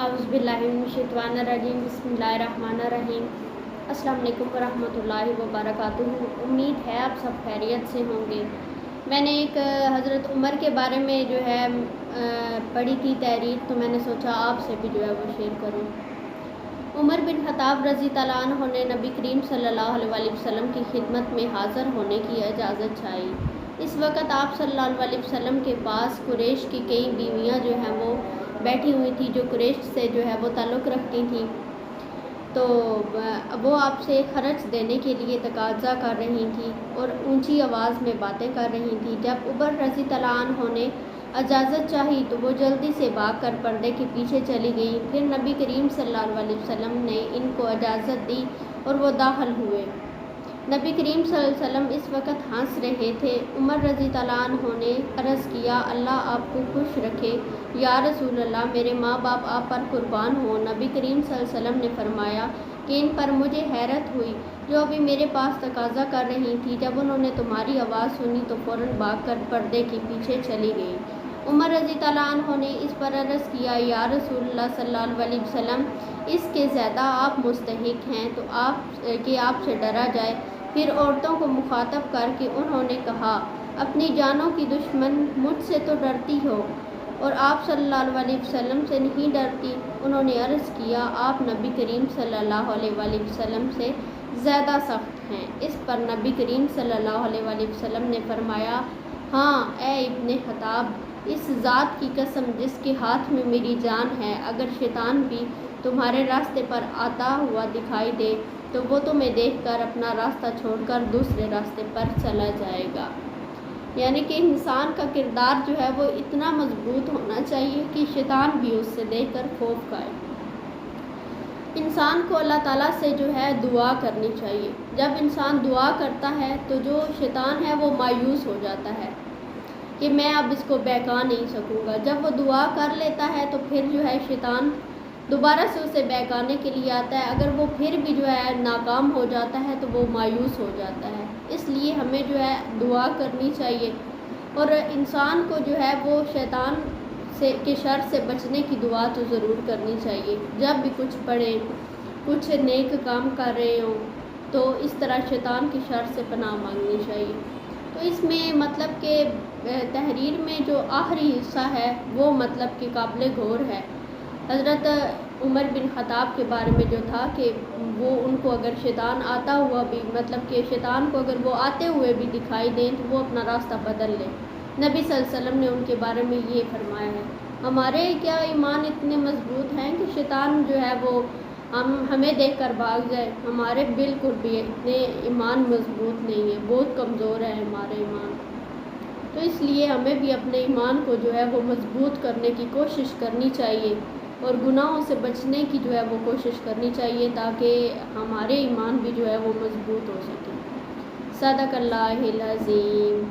औज़ुबिल्लाहिमिनश्शैतानिर्रजीम बिस्मिल्लाहिर्रहमानिर्रहीम। अस्सलाम वालेकुम वरहमतुल्लाहि वबरकातुहू। उम्मीद है आप सब खैरियत से होंगे। मैंने एक हज़रत उमर के बारे में जो है पढ़ी थी तहरीर, तो मैंने सोचा आपसे भी जो है वो शेयर करूं। उमर बिन ख़त्ताब रज़ी तआला अन्हु ने नबी करीम सल्लल्लाहु अलैहि वसल्लम की खिदमत में हाज़िर होने की इजाज़त चाही। इस वक्त आप सल्लल्लाहु अलैहि वसल्लम के पास कुरैश की कई बीवियाँ जो हैं वो बैठी हुई थी, जो कुरैश से जो है वो ताल्लुक़ रखती थी। तो वो आपसे खर्च देने के लिए तकाज़ा कर रही थी और ऊंची आवाज़ में बातें कर रही थी। जब उमर रज़ी तआला अन्हु ने इजाज़त चाही तो वो जल्दी से भाग कर पर्दे के पीछे चली गई। फिर नबी करीम सल्लल्लाहु अलैहि वसल्लम ने इनको इजाज़त दी और वो दाखिल हुए। नबी करीम सल्लल्लाहु अलैहि वसल्लम इस वक्त हंस रहे थे। उमर रज़ी तआला अन्हु ने अर्ज़ किया, अल्लाह आपको खुश रखे या रसूल अल्लाह, मेरे माँ बाप आप पर कुर्बान हो। नबी करीम सल्लल्लाहु अलैहि वसल्लम ने फरमाया कि इन पर मुझे हैरत हुई जो अभी मेरे पास तकाज़ा कर रही थी। जब उन्होंने तुम्हारी आवाज़ सुनी तो फ़ौरन भाग कर पर्दे के पीछे चली गई। उमर रज़ी तआला अन्हु ने इस पर अर्ज़ किया, या रसूलल्लाह सल्लल्लाहु अलैहि वसल्लम, इसके ज़्यादा आप मुस्तहिक हैं तो आपसे डरा जाए। फिर औरतों को मुखातब करके उन्होंने कहा, अपनी जानों की दुश्मन मुझसे तो डरती हो और आप सल्लल्लाहु अलैहि वसल्लम से नहीं डरती। उन्होंने अर्ज़ किया, आप नबी करीम सल्लल्लाहु अलैहि वसल्लम से ज़्यादा सख्त हैं। इस पर नबी करीम सल्लल्लाहु अलैहि वसल्लम ने फरमाया, हाँ ए इब्ने ख़त्ताब, इस ज़ात की कसम जिसके हाथ में मेरी जान है, अगर शैतान भी तुम्हारे रास्ते पर आता हुआ दिखाई दे तो वो तुम्हें देखकर अपना रास्ता छोड़कर दूसरे रास्ते पर चला जाएगा। यानी कि इंसान का किरदार जो है वो इतना मजबूत होना चाहिए कि शैतान भी उससे देखकर खौफ खाए। इंसान को अल्लाह ताला से जो है दुआ करनी चाहिए। जब इंसान दुआ करता है तो जो शैतान है वो मायूस हो जाता है कि मैं अब इसको बहका नहीं सकूँगा। जब वो दुआ कर लेता है तो फिर जो है शैतान दोबारा से उसे बहकाने के लिए आता है। अगर वो फिर भी जो है नाकाम हो जाता है तो वो मायूस हो जाता है। इसलिए हमें जो है दुआ करनी चाहिए और इंसान को जो है वो शैतान के शर से बचने की दुआ तो ज़रूर करनी चाहिए। जब भी कुछ पढ़े, कुछ नेक काम कर रहे हों तो इस तरह शैतान के शर से पनाह मांगनी चाहिए। तो इसमें मतलब कि तहरीर में जो आखिरी हिस्सा है वो मतलब कि काबिल गौर है। हज़रत उमर बिन ख़त्ताब के बारे में जो था कि वो उनको अगर शैतान आता हुआ भी मतलब कि शैतान को अगर वो आते हुए भी दिखाई दें तो वो अपना रास्ता बदल लें। नबी सल्लल्लाहु अलैहि वसल्लम ने उनके बारे में ये फरमाया है। हमारे क्या ईमान इतने मजबूत हैं कि शैतान जो है वो हमें देखकर भाग जाए? हमारे बिल्कुल भी इतने ईमान मजबूत नहीं है, बहुत कमज़ोर है हमारे ईमान। तो इसलिए हमें भी अपने ईमान को जो है वो मजबूत करने की कोशिश करनी चाहिए और गुनाहों से बचने की जो है वो कोशिश करनी चाहिए ताकि हमारे ईमान भी जो है वो मजबूत हो सके। सदक़ल्लाहुल अज़ीम।